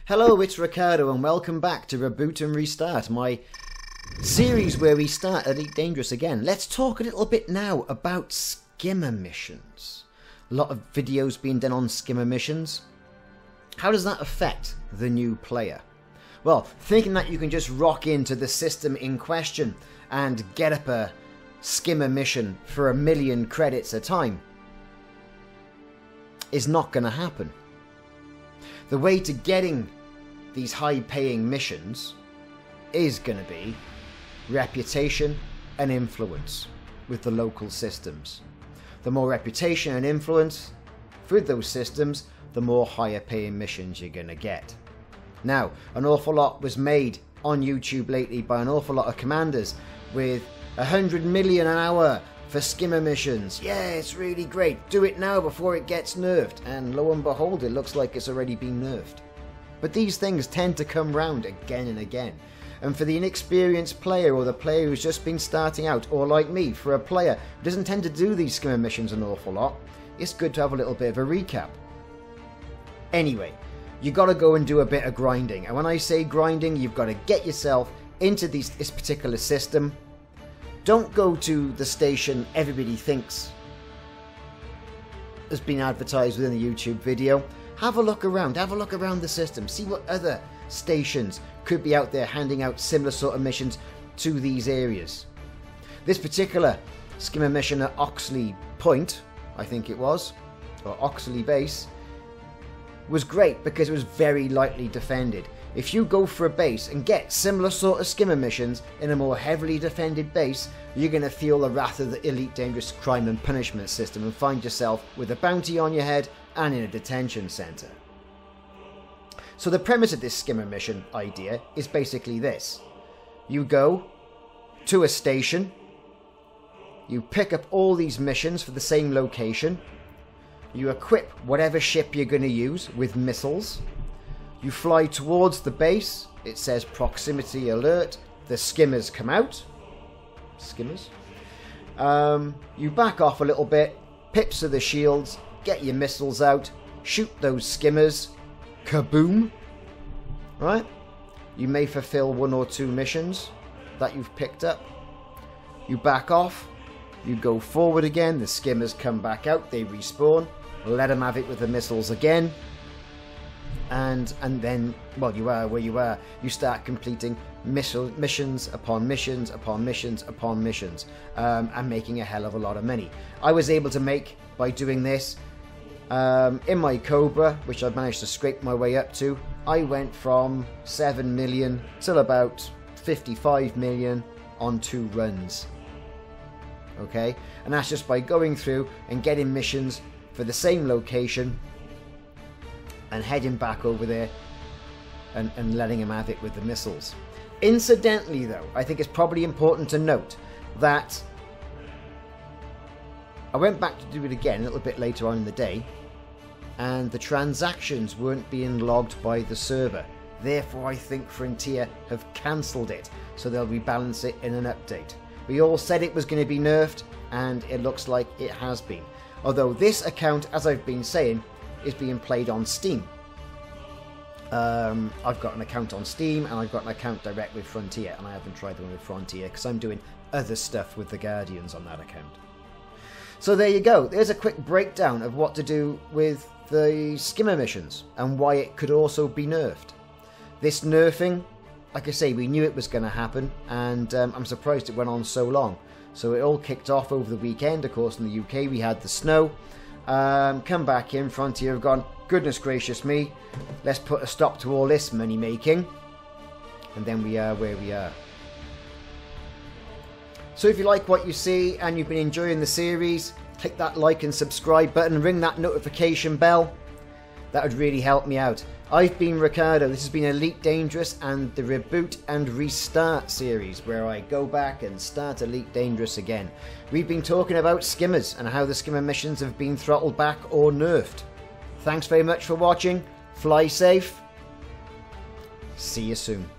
Hello, it's Ricardo and welcome back to Reboot and Restart, my series where we start Elite Dangerous again. Let's talk a little bit now about skimmer missions. A lot of videos being done on skimmer missions. How does that affect the new player? Well, thinking that you can just rock into the system in question and get up a skimmer mission for 1,000,000 credits a time is not going to happen. The way to getting these high-paying missions is going to be reputation and influence with the local systems. The more reputation and influence with those systems, the more higher-paying missions you're going to get. Now, an awful lot was made on YouTube lately by an awful lot of commanders with 100 million an hour for skimmer missions. Yeah, it's really great. Do it now before it gets nerfed. And lo and behold, it looks like it's already been nerfed. But these things tend to come round again and again. And for the inexperienced player or the player who's just been starting out, or like me, for a player who doesn't tend to do these skimmer missions an awful lot, it's good to have a little bit of a recap. Anyway, you got to go and do a bit of grinding. And when I say grinding, you've got to get yourself into this particular system. Don't go to the station everybody thinks has been advertised within the YouTube video. Have a look around the system, see what other stations could be out there handing out similar sort of missions to these areas. This particular skimmer mission at Oxley Point, I think it was, or Oxley Base, was great because it was very lightly defended. If you go for a base and get similar sort of skimmer missions in a more heavily defended base, you're going to feel the wrath of the Elite Dangerous crime and punishment system and find yourself with a bounty on your head and in a detention centre. So the premise of this skimmer mission idea is basically this. You go to a station, you pick up all these missions for the same location, you equip whatever ship you're going to use with missiles, you fly towards the base, it says proximity alert, the skimmers come out, you back off a little bit, pips of the shields, get your missiles out, shoot those skimmers, kaboom, right? You may fulfill 1 or 2 missions that you've picked up, you back off, you go forward again, the skimmers come back out, they respawn, let them have it with the missiles again, and then, well, you are where you are. You start completing missions upon missions upon missions upon missions, and making a hell of a lot of money. I was able to make, by doing this, in my Cobra, which I managed to scrape my way up to, I went from 7 million till about 55 million on 2 runs. Okay, and that's just by going through and getting missions for the same location and heading back over there and letting him have it with the missiles. Incidentally though, I think it's probably important to note that I went back to do it again a little bit later on in the day, and the transactions weren't being logged by the server. Therefore I think Frontier have cancelled it, so they'll rebalance it in an update. We all said it was going to be nerfed, and it looks like it has been. Although this account, as I've been saying, is being played on Steam. I've got an account on Steam and I've got an account direct with Frontier, and I haven't tried the one with Frontier because I'm doing other stuff with the Guardians on that account. So there you go. There's a quick breakdown of what to do with the skimmer missions and why it could also be nerfed. This nerfing, like I say, we knew it was going to happen, and I'm surprised it went on so long. So it all kicked off over the weekend. Of course, in the UK we had the snow. Come back in, Frontier have gone, goodness gracious me, let's put a stop to all this money making, and then we are where we are. So if you like what you see and you've been enjoying the series, click that like and subscribe button, ring that notification bell. That would really help me out. I've been Ricardo. This has been Elite Dangerous and the Reboot and Restart series, where I go back and start Elite Dangerous again. We've been talking about skimmers and how the skimmer missions have been throttled back or nerfed. Thanks very much for watching. Fly safe. See you soon.